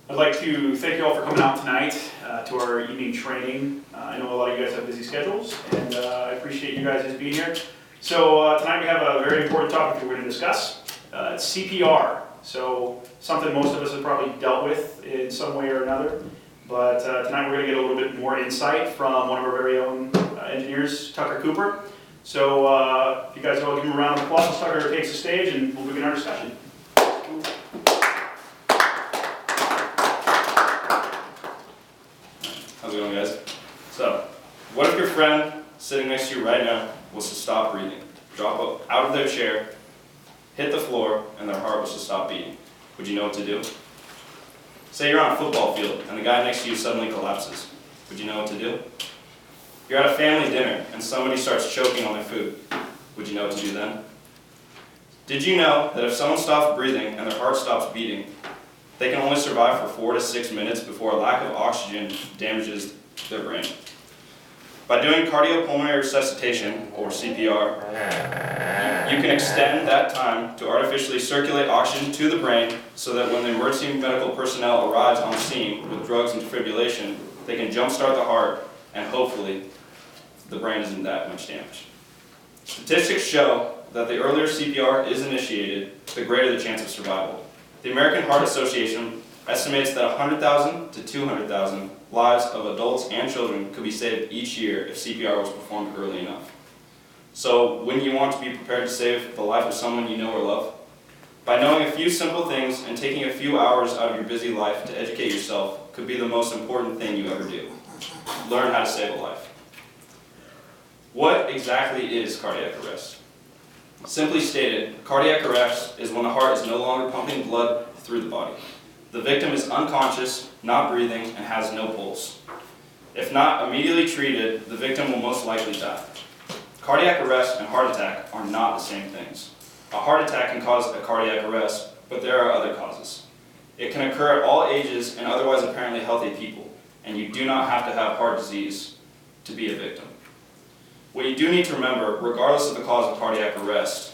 I'd like to thank you all for coming out tonight to our evening training. I know a lot of you guys have busy schedules, and I appreciate you guys just being here. So tonight we have a very important topic that we're going to discuss. It's CPR. So something most of us have probably dealt with in some way or another. But tonight we're going to get a little bit more insight from one of our very own engineers, Tucker Cooper. So if you guys all give him a round of applause as Tucker takes the stage, and we'll begin our discussion. How's it going, guys? So, what if your friend sitting next to you right now was to stop breathing, drop out of their chair, hit the floor, and their heart was to stop beating? Would you know what to do? Say you're on a football field and the guy next to you suddenly collapses. Would you know what to do? You're at a family dinner and somebody starts choking on their food. Would you know what to do then? Did you know that if someone stops breathing and their heart stops beating, they can only survive for 4 to 6 minutes before a lack of oxygen damages their brain? By doing cardiopulmonary resuscitation, or CPR, you can extend that time to artificially circulate oxygen to the brain so that when the emergency medical personnel arrives on the scene with drugs and defibrillation, they can jumpstart the heart and hopefully the brain isn't that much damaged. Statistics show that the earlier CPR is initiated, the greater the chance of survival. The American Heart Association estimates that 100,000 to 200,000 lives of adults and children could be saved each year if CPR was performed early enough. So, wouldn't you want to be prepared to save the life of someone you know or love? By knowing a few simple things and taking a few hours out of your busy life to educate yourself could be the most important thing you ever do. Learn how to save a life. What exactly is cardiac arrest? Simply stated, cardiac arrest is when the heart is no longer pumping blood through the body. The victim is unconscious, not breathing, and has no pulse. If not immediately treated, the victim will most likely die. Cardiac arrest and heart attack are not the same things. A heart attack can cause a cardiac arrest, but there are other causes. It can occur at all ages and otherwise apparently healthy people, and you do not have to have heart disease to be a victim. What you do need to remember, regardless of the cause of cardiac arrest,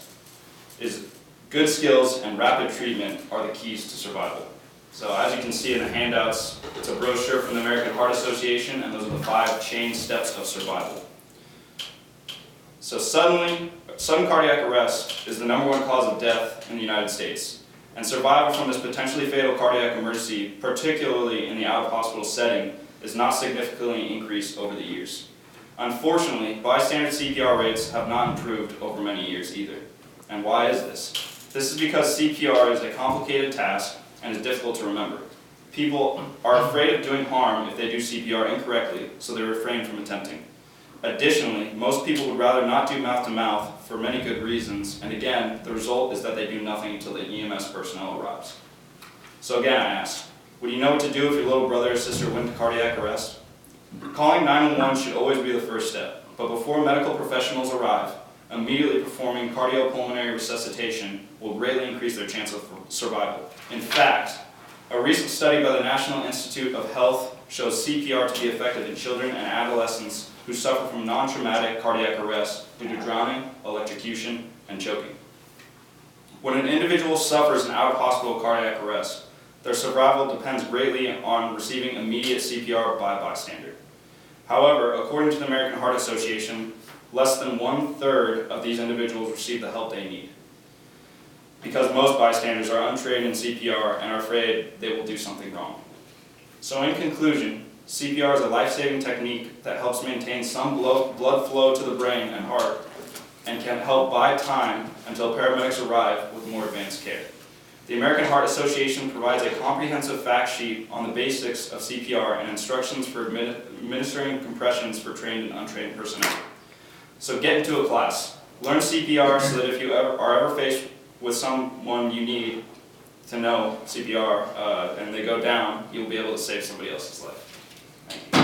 is good skills and rapid treatment are the keys to survival. So as you can see in the handouts, it's a brochure from the American Heart Association, and those are the 5 chain steps of survival. So sudden cardiac arrest is the #1 cause of death in the United States, and survival from this potentially fatal cardiac emergency, particularly in the out-of-hospital setting, is not significantly increased over the years. Unfortunately, bystander CPR rates have not improved over many years either. And why is this? This is because CPR is a complicated task and is difficult to remember. People are afraid of doing harm if they do CPR incorrectly, so they refrain from attempting. Additionally, most people would rather not do mouth-to-mouth for many good reasons, and again, the result is that they do nothing until the EMS personnel arrives. So again, I ask, would you know what to do if your little brother or sister went to cardiac arrest? Calling 911 should always be the first step, but before medical professionals arrive, immediately performing cardiopulmonary resuscitation will greatly increase their chance of survival. In fact, a recent study by the National Institute of Health shows CPR to be effective in children and adolescents who suffer from non-traumatic cardiac arrest due to drowning, electrocution, and choking. When an individual suffers an out-of-hospital cardiac arrest, their survival depends greatly on receiving immediate CPR by a bystander. However, according to the American Heart Association, less than 1/3 of these individuals receive the help they need, because most bystanders are untrained in CPR and are afraid they will do something wrong. So in conclusion, CPR is a life-saving technique that helps maintain some blood flow to the brain and heart and can help buy time until paramedics arrive with more advanced care. The American Heart Association provides a comprehensive fact sheet on the basics of CPR and instructions for administering compressions for trained and untrained personnel. So get into a class. Learn CPR so that if you are ever faced with someone you need to know CPR and they go down, you'll be able to save somebody else's life. Thank you.